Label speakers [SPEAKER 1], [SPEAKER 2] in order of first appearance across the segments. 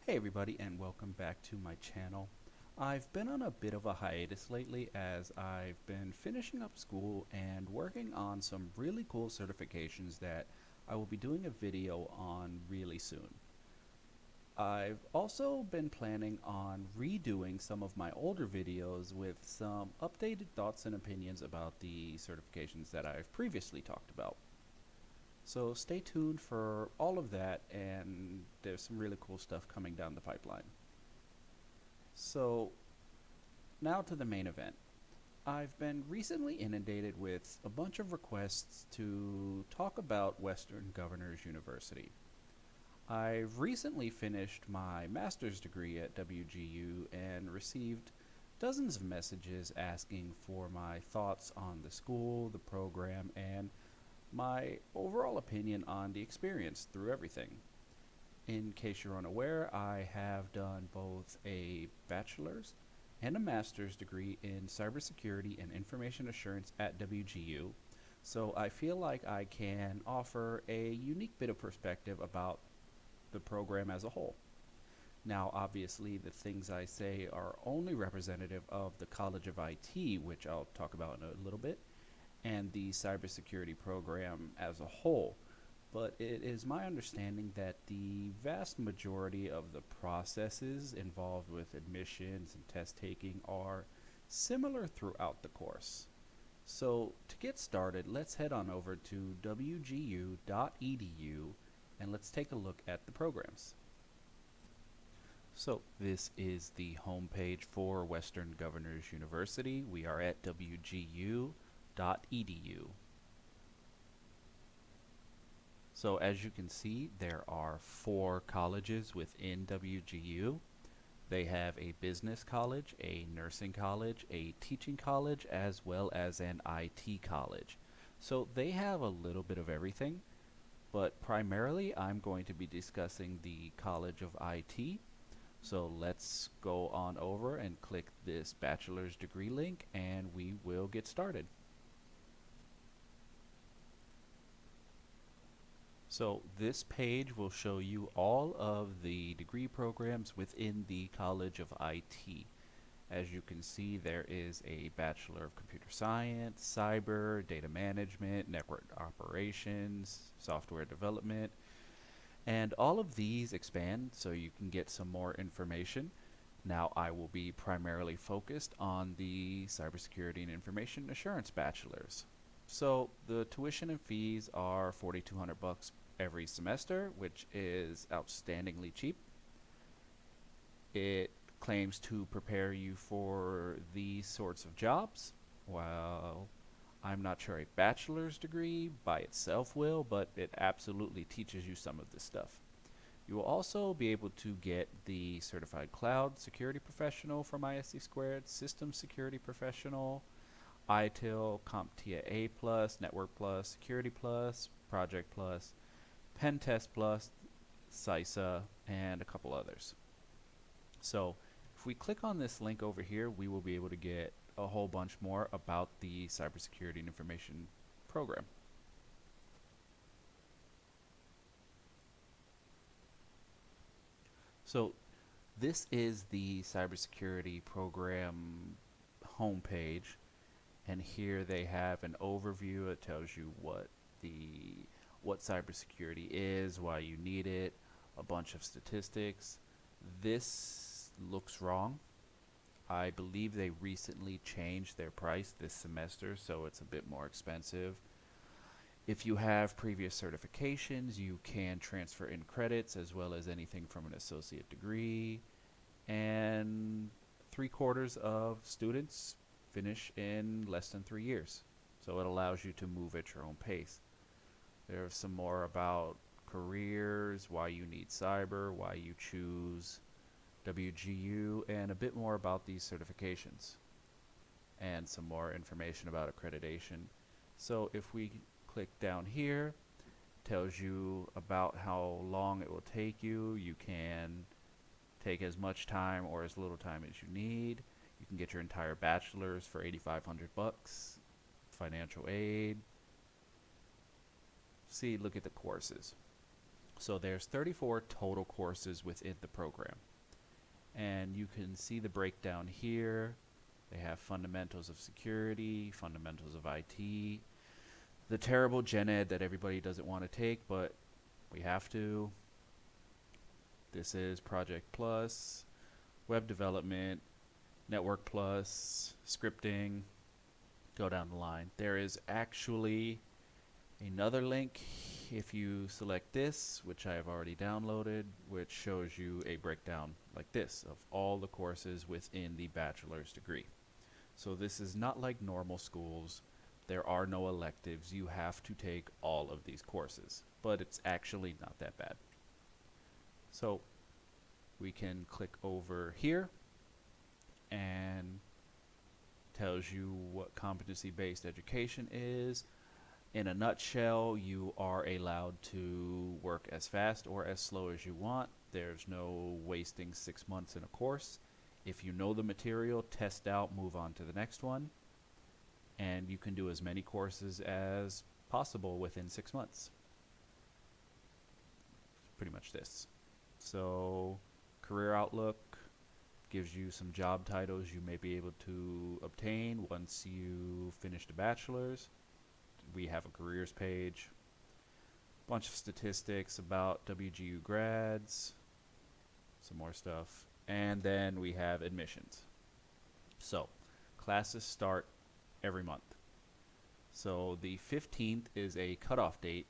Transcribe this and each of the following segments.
[SPEAKER 1] Hey everybody, and welcome back to my channel. I've been on a bit of a hiatus lately as I've been finishing up school and working on some really cool certifications that I will be doing a video on really soon. I've also been planning on redoing some of my older videos with some updated thoughts and opinions about the certifications that I've previously talked about. So stay tuned for all of that, and there's some really cool stuff coming down the pipeline. So now to the main event. I've been recently inundated with a bunch of requests to talk about Western Governors University. I've recently finished my master's degree at WGU and received dozens of messages asking for my thoughts on the school, the program, and my overall opinion on the experience through everything. In case you're unaware, I have done both a bachelor's and a master's degree in cybersecurity and information assurance at WGU, so I feel like I can offer a unique bit of perspective about the program as a whole. Now, obviously, the things I say are only representative of the College of IT, which I'll talk about in a little bit, and the cybersecurity program as a whole. But it is my understanding that the vast majority of the processes involved with admissions and test taking are similar throughout the course. So, to get started, let's head on over to wgu.edu and let's take a look at the programs. So, this is the homepage for Western Governors University. We are at wgu.edu. So as you can see, there are 4 colleges within WGU. They have a business college, a nursing college, a teaching college, as well as an IT college. So they have a little bit of everything, but primarily I'm going to be discussing the College of IT. So let's go on over and click this bachelor's degree link and we will get started. So this page will show you all of the degree programs within the College of IT. As you can see, there is a Bachelor of Computer Science, Cyber, Data Management, Network Operations, Software Development, and all of these expand so you can get some more information. Now I will be primarily focused on the Cybersecurity and Information Assurance Bachelors. So the tuition and fees are $4,200 every semester, which is outstandingly cheap. It claims to prepare you for these sorts of jobs. Well, I'm not sure a bachelor's degree by itself will, but it absolutely teaches you some of this stuff. You will also be able to get the Certified Cloud Security Professional from ISC Squared, System Security Professional, ITIL, CompTIA A+, Network Plus, Security Plus, Project Plus, Pen Test Plus, CISA, and a couple others. So if we click on this link over here, we will be able to get a whole bunch more about the Cybersecurity and Information program. So this is the cybersecurity program homepage, and here they have an overview. It tells you what cybersecurity is, why you need it, a bunch of statistics. This looks wrong. I believe they recently changed their price this semester, so it's a bit more expensive. If you have previous certifications, you can transfer in credits as well as anything from an associate degree. And 3/4 of students finish in less than 3 years. So it allows you to move at your own pace. There's some more about careers, why you need cyber, why you choose WGU, and a bit more about these certifications, and some more information about accreditation. So if we click down here, it tells you about how long it will take you. You can take as much time or as little time as you need. You can get your entire bachelor's for $8,500, financial aid. See, look at the courses. So there's 34 total courses within the program. And you can see the breakdown here. They have fundamentals of security, fundamentals of IT, the terrible gen ed that everybody doesn't want to take, but we have to. This is Project Plus, web development, network plus, scripting, go down the line. There is actually another link if you select this, which I have already downloaded, which shows you a breakdown like this of all the courses within the bachelor's degree. So this is not like normal schools. There are no electives. You have to take all of these courses, but it's actually not that bad. So we can click over here and tells you what competency-based education is. In a nutshell, you are allowed to work as fast or as slow as you want. There's no wasting 6 months in a course. If you know the material, test out, move on to the next one. And you can do as many courses as possible within 6 months. Pretty much this. So, career outlook gives you some job titles you may be able to obtain once you finish the bachelor's. We have a careers page, bunch of statistics about WGU grads, some more stuff, and then we have admissions. So classes start every month. So the 15th is a cutoff date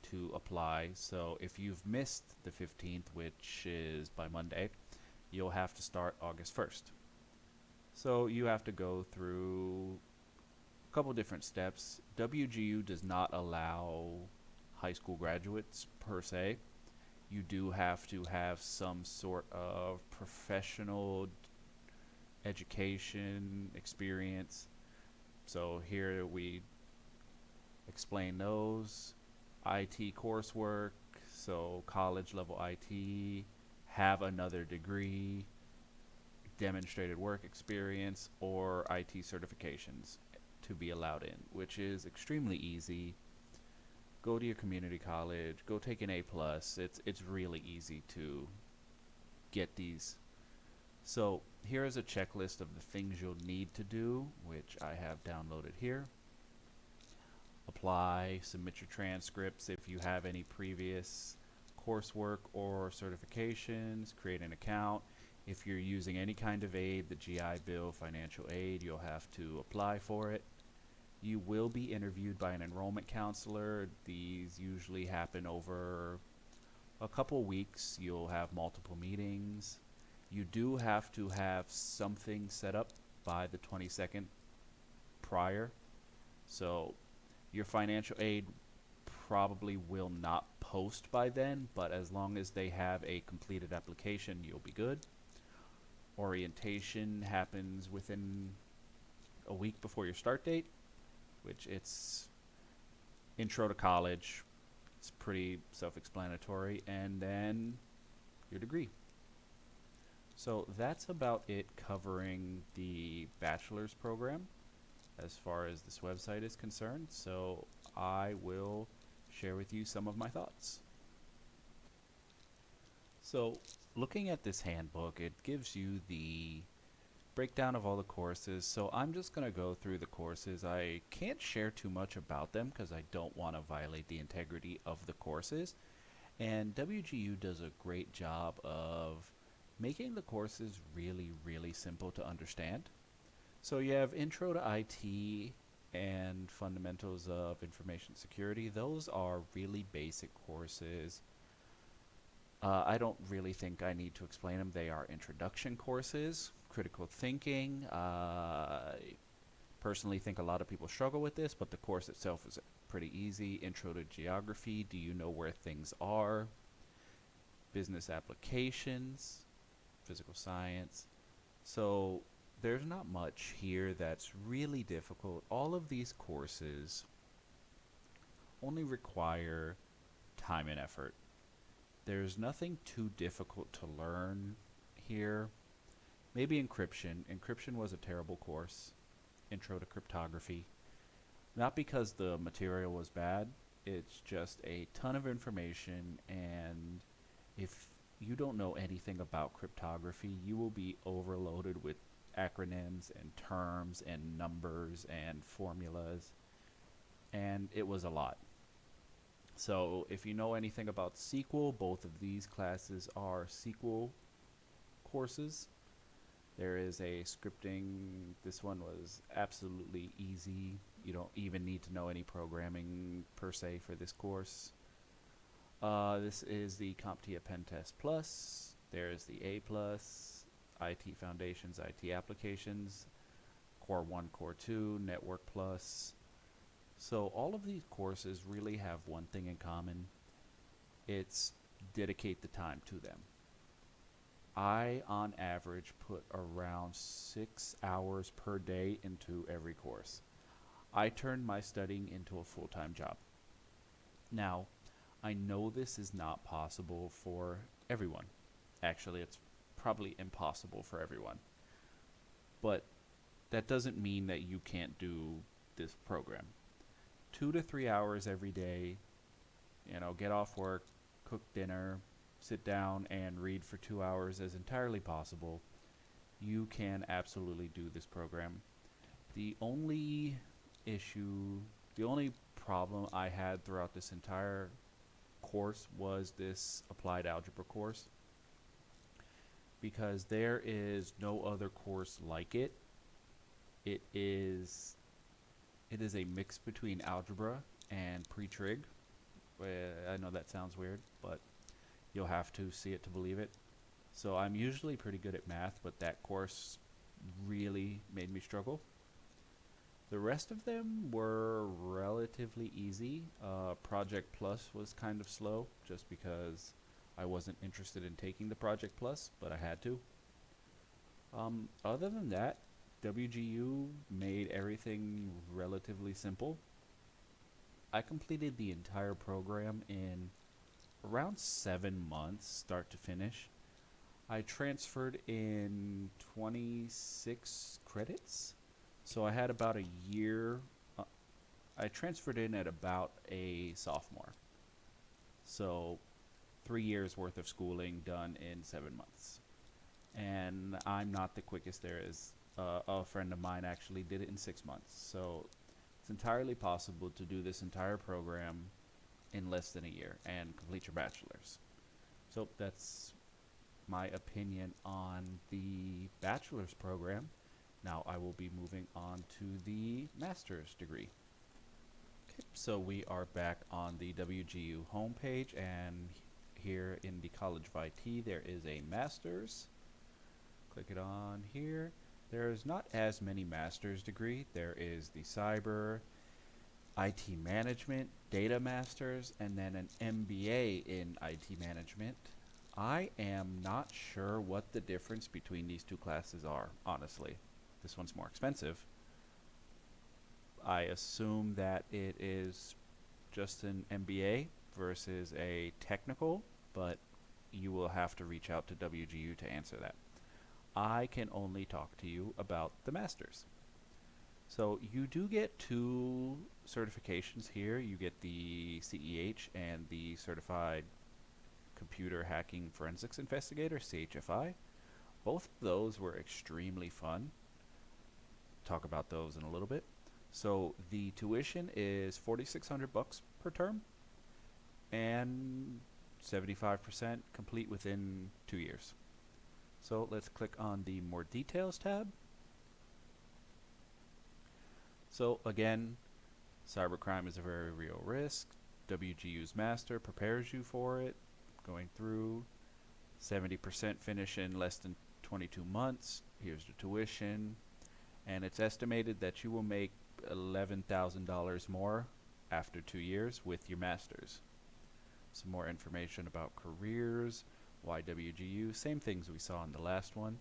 [SPEAKER 1] to apply. So if you've missed the 15th, which is by Monday, you'll have to start August 1st. So you have to go through a couple different steps. WGU does not allow high school graduates per se. You do have to have some sort of professional education experience. So here we explain those. IT coursework, so college level IT, have another degree, demonstrated work experience, or IT certifications to be allowed in, which is extremely easy. Go to your community college, go take an A+. It's really easy to get these. So here is a checklist of the things you'll need to do, which I have downloaded here. Apply, submit your transcripts if you have any previous coursework or certifications, create an account. If you're using any kind of aid, the GI Bill, financial aid, you'll have to apply for it. You will be interviewed by an enrollment counselor. These usually happen over a couple weeks. You'll have multiple meetings. You do have to have something set up by the 22nd prior. So your financial aid probably will not post by then, but as long as they have a completed application, you'll be good. Orientation happens within a week before your start date, which it's intro to college. It's pretty self-explanatory, and then your degree. So that's about it covering the bachelor's program as far as this website is concerned. So I will share with you some of my thoughts. So looking at this handbook, it gives you the breakdown of all the courses. So I'm just going to go through the courses. I can't share too much about them because I don't want to violate the integrity of the courses. And WGU does a great job of making the courses really, really simple to understand. So you have Intro to IT and Fundamentals of Information Security. Those are really basic courses. I don't really think I need to explain them. They are introduction courses. Critical thinking. I personally think a lot of people struggle with this, but the course itself is pretty easy. Intro to Geography. Do you know where things are? Business applications. Physical science. So there's not much here that's really difficult. All of these courses only require time and effort. There's nothing too difficult to learn here. Maybe encryption. Encryption was a terrible course. Intro to cryptography. Not because the material was bad, It's just a ton of information, and if you don't know anything about cryptography, you will be overloaded with acronyms and terms and numbers and formulas, and it was a lot. So if you know anything about SQL, both of these classes are SQL courses. There is a scripting. This one was absolutely easy. You don't even need to know any programming per se for this course. This is the CompTIA Pen Test Plus. There's the A Plus, IT Foundations, IT Applications, Core 1, Core 2, Network Plus. So all of these courses really have one thing in common. It's dedicate the time to them. I, on average, put around 6 hours per day into every course. I turned my studying into a full-time job. Now, I know this is not possible for everyone. Actually, it's probably impossible for everyone. But that doesn't mean that you can't do this program. 2 to 3 hours every day, get off work, cook dinner, sit down and read for 2 hours is entirely possible. You can absolutely do this program. The only issue, the only problem I had throughout this entire course was this applied algebra course, because there is no other course like it. It is a mix between algebra and pre-trig. I know that sounds weird, but you'll have to see it to believe it. So I'm usually pretty good at math, but that course really made me struggle. The rest of them were relatively easy. Project Plus was kind of slow, just because I wasn't interested in taking the Project Plus, but I had to. Other than that, WGU made everything relatively simple. I completed the entire program in around 7 months, start to finish. I transferred in 26 credits, so I had about a year. I transferred in at about a sophomore, so 3 years worth of schooling done in 7 months. And I'm not the quickest there is. A friend of mine actually did it in 6 months, so it's entirely possible to do this entire program in less than a year and complete your bachelor's. So that's my opinion on the bachelor's program. Now I will be moving on to the master's degree. Okay, so we are back on the WGU homepage, and here in the College of IT there is a master's. Click it on here. There's not as many master's degree. There is the cyber, IT management, data masters, and then an MBA in IT management. I am not sure what the difference between these two classes are, honestly. This one's more expensive. I assume that it is just an MBA versus a technical, but you will have to reach out to WGU to answer that. I can only talk to you about the masters. So you do get two certifications here. You get the CEH and the Certified Computer Hacking Forensics Investigator, CHFI. Both of those were extremely fun. Talk about those in a little bit. So the tuition is $4,600 per term, and 75% complete within 2 years. So let's click on the More Details tab. So again, cybercrime is a very real risk. WGU's master prepares you for it. Going through, 70% finish in less than 22 months. Here's the tuition. And it's estimated that you will make $11,000 more after 2 years with your master's. Some more information about careers, why WGU, same things we saw in the last one.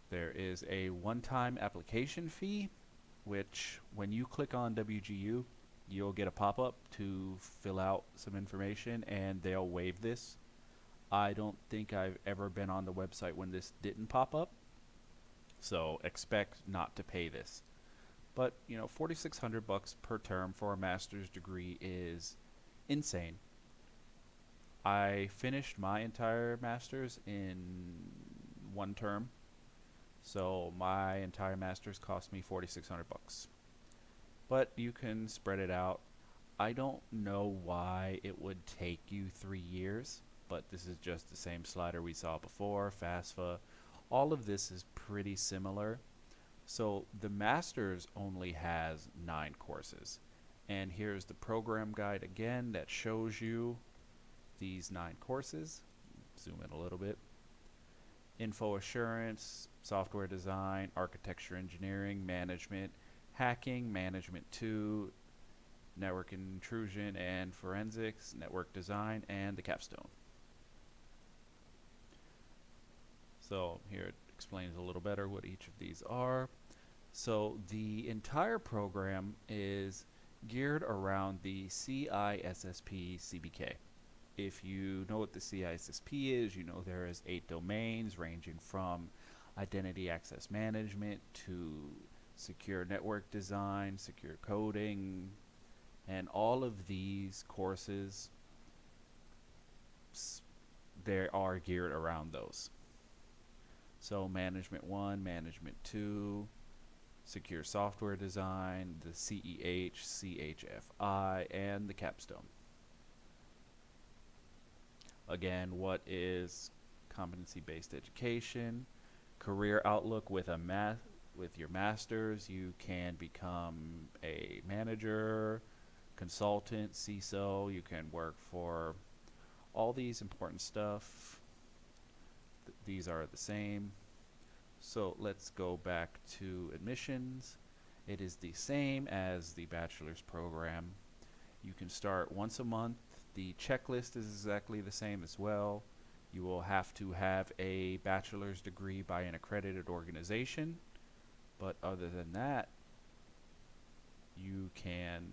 [SPEAKER 1] There is a one-time application fee, which when you click on WGU, you'll get a pop-up to fill out some information, and they'll waive this. I don't think I've ever been on the website when this didn't pop up, so expect not to pay this. But, 4,600 bucks per term for a master's degree is insane. I finished my entire master's in one term, so my entire master's cost me 4,600 bucks. But you can spread it out. I don't know why it would take you 3 years, but this is just the same slider we saw before, FAFSA. All of this is pretty similar. So the master's only has 9 courses. And here's the program guide again that shows you these 9 courses. Zoom in a little bit. Info assurance, software design, architecture engineering, management, hacking, management 2, network intrusion and forensics, network design, and the capstone. So here it explains a little better what each of these are. So the entire program is geared around the CISSP CBK. If you know what the CISSP is, you know there is 8 domains ranging from identity access management to secure network design, secure coding, and all of these courses, they are geared around those. So Management 1, Management 2, Secure Software Design, the CEH, CHFI, and the Capstone. Again, what is competency-based education? Career outlook with your master's, you can become a manager, consultant, CISO, you can work for all these important stuff. These are the same. So let's go back to admissions. It is the same as the bachelor's program. You can start once a month. The checklist is exactly the same as well. You will have to have a bachelor's degree by an accredited organization. But other than that, you can,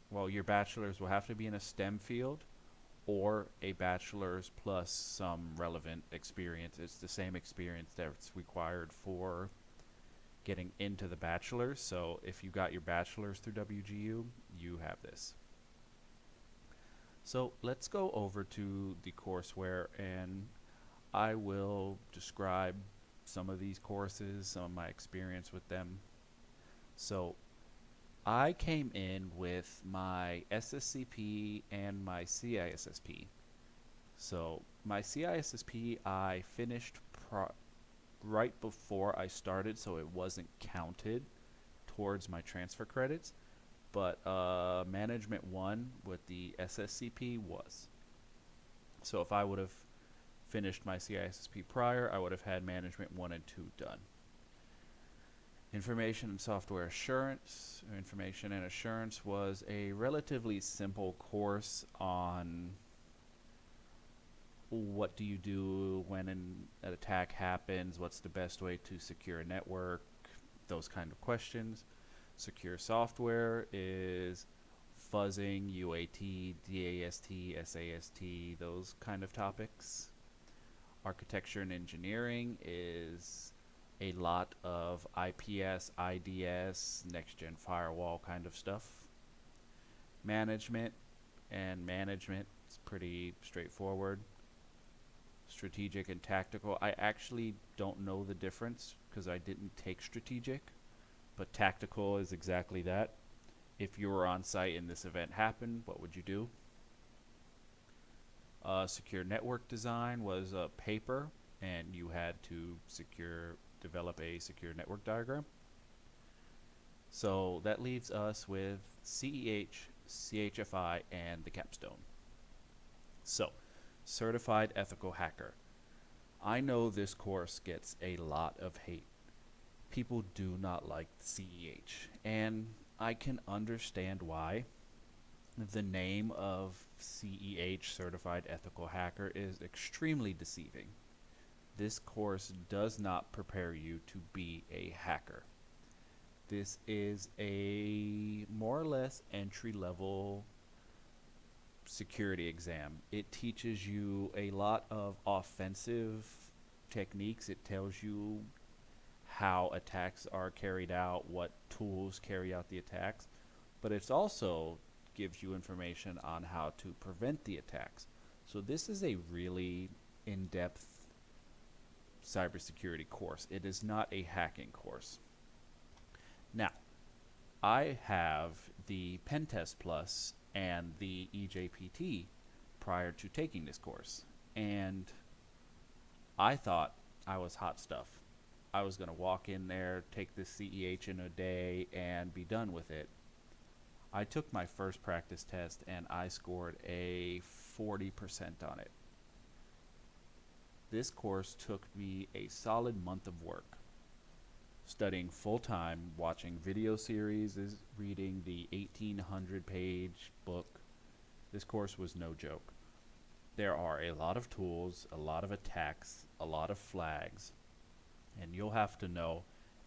[SPEAKER 1] well, your bachelor's will have to be in a STEM field or a bachelor's plus some relevant experience. It's the same experience that's required for getting into the bachelor's. So if you got your bachelor's through WGU, you have this. So let's go over to the courseware, and I will describe some of these courses, some of my experience with them. So I came in with my SSCP and my CISSP. So my CISSP I finished right before I started, so it wasn't counted towards my transfer credits. But Management 1 with the SSCP was. So if I would have finished my CISSP prior, I would have had Management 1 and 2 done. Information and software assurance. Information and assurance was a relatively simple course on what do you do when an attack happens, what's the best way to secure a network, those kind of questions. Secure software is fuzzing, UAT, DAST, SAST, those kind of topics. Architecture and engineering is a lot of IPS, IDS, next-gen firewall kind of stuff. Management is pretty straightforward. Strategic and tactical, I actually don't know the difference because I didn't take strategic, but tactical is exactly that. If you were on site and this event happened, what would you do? Secure network design was a paper, and you had to develop a secure network diagram. So that leaves us with CEH, CHFI, and the capstone. So, Certified Ethical Hacker. I know this course gets a lot of hate. People do not like CEH, and I can understand why. The name of CEH, Certified Ethical Hacker, is extremely deceiving. This course does not prepare you to be a hacker. This is a more or less entry-level security exam. It teaches you a lot of offensive techniques. It tells you how attacks are carried out, what tools carry out the attacks, but it's also gives you information on how to prevent the attacks. So this is a really in-depth cybersecurity course. It is not a hacking course. Now, I have the Pentest Plus and the EJPT prior to taking this course, and I thought I was hot stuff. I was going to walk in there, take this CEH in a day, and be done with it. I took my first practice test and I scored a 40% on it. This course took me a solid month of work, studying full-time, watching video series, reading the 1,800-page book. This course was no joke. There are a lot of tools, a lot of attacks, a lot of flags, and you'll have to know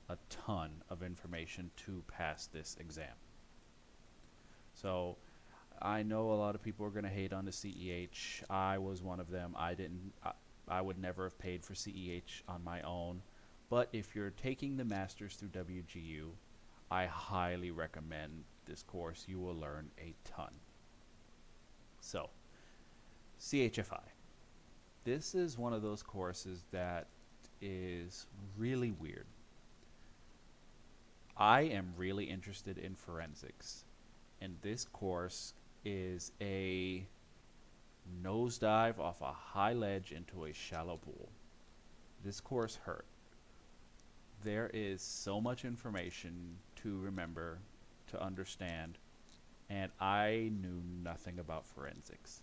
[SPEAKER 1] a ton of information to pass this exam. So I know a lot of people are going to hate on the CEH. I was one of them. I would never have paid for CEH on my own. But if you're taking the Masters through WGU, I highly recommend this course. You will learn a ton. So, CHFI. This is one of those courses that is really weird. I am really interested in forensics, and this course is a nosedive off a high ledge into a shallow pool. This course hurt. There is so much information to remember, to understand, and I knew nothing about forensics.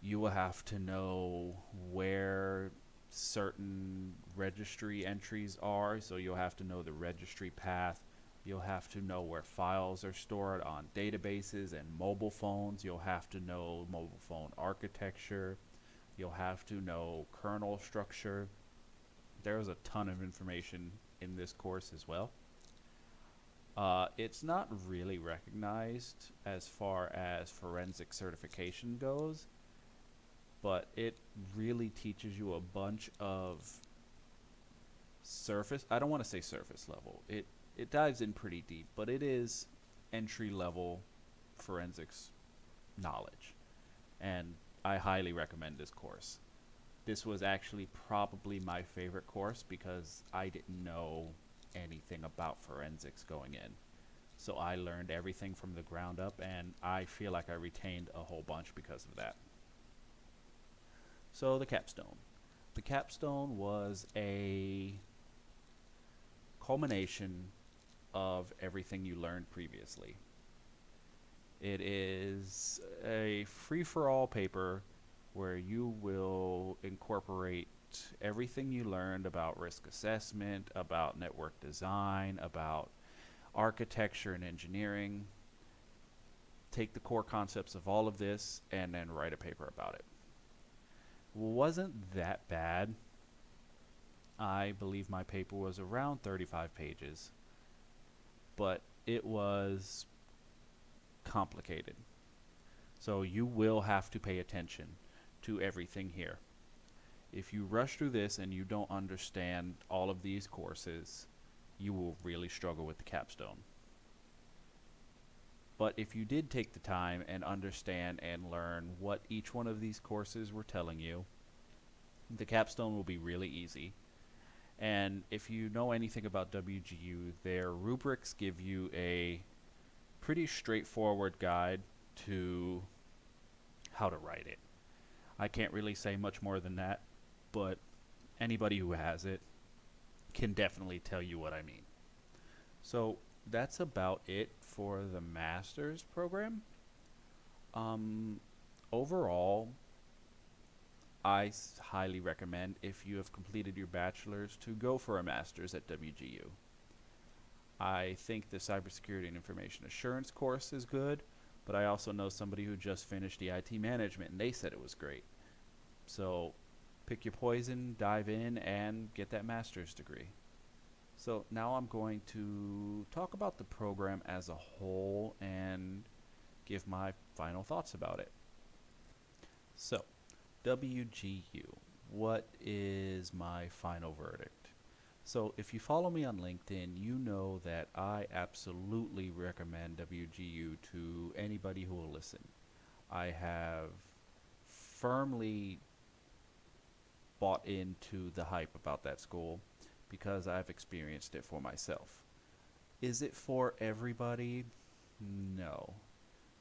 [SPEAKER 1] You will have to know where certain registry entries are, so you'll have to know the registry path. You'll have to know where files are stored on databases and mobile phones. You'll have to know mobile phone architecture. You'll have to know kernel structure. There's a ton of information in this course as well. It's not really recognized as far as forensic certification goes, but it really teaches you a bunch of I don't want to say surface level. It dives in pretty deep, but it is entry level forensics knowledge, and I highly recommend this course. This was actually probably my favorite course because I didn't know anything about forensics going in. So I learned everything from the ground up, and I feel like I retained a whole bunch because of that. So the capstone. The capstone was a culmination of everything you learned previously. It is a free-for-all paper where you will incorporate everything you learned about risk assessment, about network design, about architecture and engineering, take the core concepts of all of this, and then write a paper about it. Wasn't that bad. I believe my paper was around 35 pages, but it was complicated. So you will have to pay attention to everything here. If you rush through this and you don't understand all of these courses, you will really struggle with the capstone. But if you did take the time and understand and learn what each one of these courses were telling you, the capstone will be really easy. And if you know anything about WGU, their rubrics give you a pretty straightforward guide to how to write it. I can't really say much more than that, but anybody who has it can definitely tell you what I mean. So that's about it for the master's program. Overall, I highly recommend, if you have completed your bachelor's, to go for a master's at WGU. I think the cybersecurity and information assurance course is good, but I also know somebody who just finished the IT management and they said it was great. So pick your poison, dive in, and get that master's degree. So now I'm going to talk about the program as a whole and give my final thoughts about it. So, WGU. What is my final verdict? So, if you follow me on LinkedIn, you know that I absolutely recommend WGU to anybody who will listen. I have firmly bought into the hype about that school because I've experienced it for myself. Is it for everybody? No.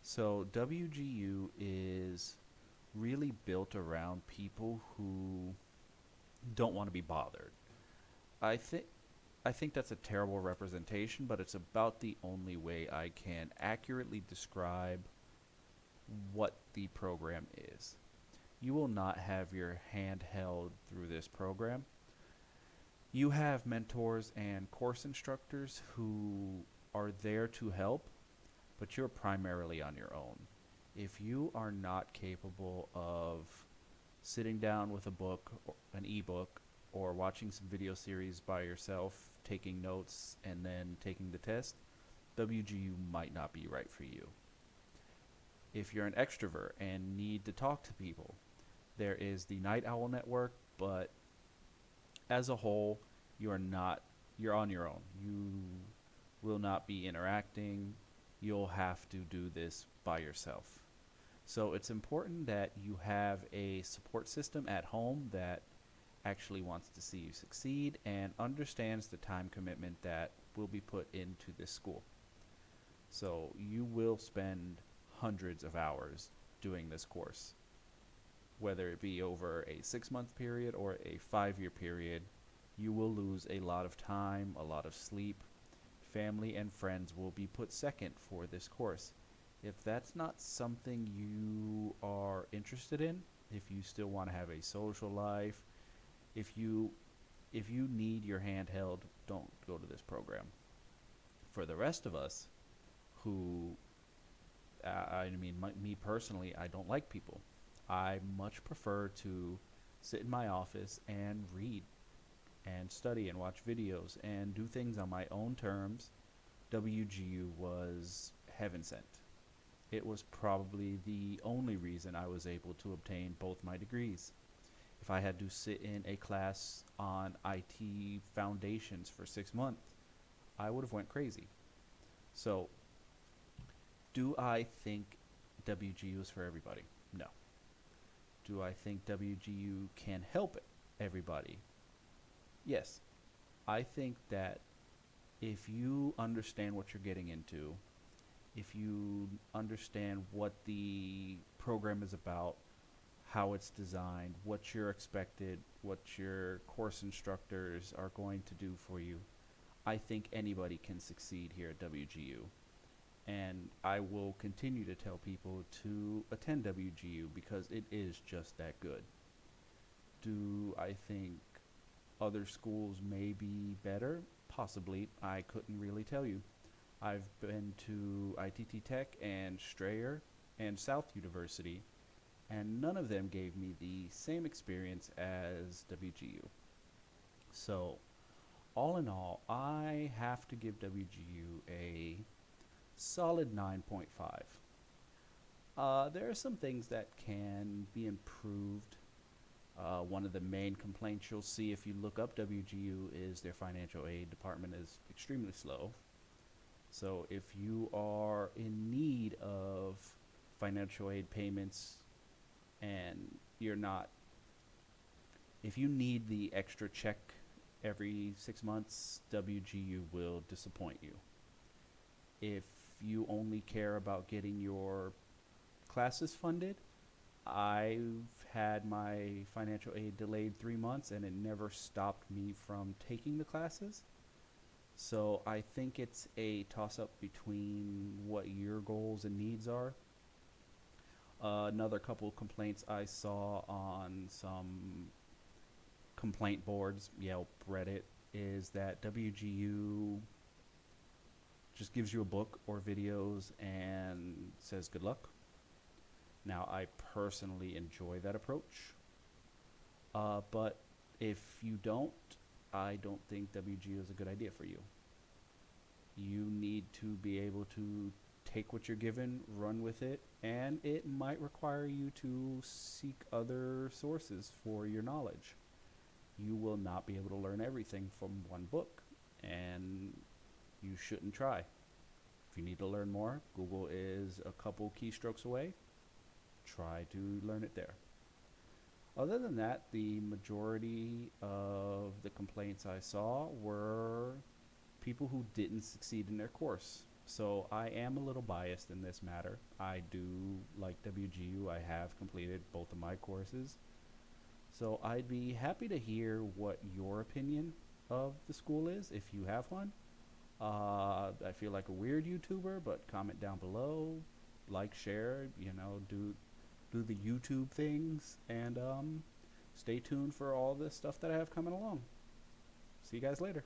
[SPEAKER 1] So, WGU is really built around people who don't want to be bothered. I think I think that's a terrible representation, but it's about the only way I can accurately describe what the program is. You will not have your hand held through this program. You have mentors and course instructors who are there to help, but you're primarily on your own. If you are not capable of sitting down with a book, an ebook, or watching some video series by yourself, taking notes, and then taking the test, WGU might not be right for you. If you're an extrovert and need to talk to people, there is the Night Owl Network, but as a whole, you're on your own. You will not be interacting. You'll have to do this by yourself. So it's important that you have a support system at home that actually wants to see you succeed and understands the time commitment that will be put into this school. So you will spend hundreds of hours doing this course, whether it be over a 6 month period or a 5 year period. You will lose a lot of time, a lot of sleep. Family and friends will be put second for this course. If that's not something you are interested in, if you still want to have a social life, if you if you need your hand held, don't go to this program. For the rest of us who I mean me personally, I don't like people. I much prefer to sit in my office and read and study and watch videos and do things on my own terms. WGU was heaven sent. It was probably the only reason I was able to obtain both my degrees. If I had to sit in a class on IT foundations for 6 months, I would have went crazy. So, do I think WGU is for everybody? No. Do I think WGU can help everybody? Yes. I think that if you understand what you're getting into, if you understand what the program is about, how it's designed, what you're expected, what your course instructors are going to do for you, I think anybody can succeed here at WGU. And I will continue to tell people to attend WGU because it is just that good. Do I think other schools may be better? Possibly. I couldn't really tell you. I've been to ITT Tech and Strayer and South University, and none of them gave me the same experience as WGU. So, all in all, I have to give WGU a solid 9.5. There are some things that can be improved. One of the main complaints you'll see if you look up WGU is their financial aid department is extremely slow. So if you are in need of financial aid payments and you're not, if you need the extra check every 6 months, WGU will disappoint you. If you only care about getting your classes funded, I've had my financial aid delayed 3 months and it never stopped me from taking the classes. So I think it's a toss up between what your goals and needs are. Another couple of complaints I saw on some complaint boards, Yelp, Reddit, is that WGU just gives you a book or videos and says good luck. Now, I personally enjoy that approach, but if you don't, I don't think WGU is a good idea for you. You need to be able to take what you're given, run with it, and it might require you to seek other sources for your knowledge. you will not be able to learn everything from one book, and you shouldn't try. If you need to learn more, Google is a couple keystrokes away. Try to learn it there. Other than that, the majority of the complaints I saw were people who didn't succeed in their course. So I am a little biased in this matter. I do like WGU. I have completed both of my courses. So I'd be happy to hear what your opinion of the school is if you have one. I feel like a weird YouTuber, but comment down below, like, share, do the YouTube things, and stay tuned for all this stuff that I have coming along. See you guys later.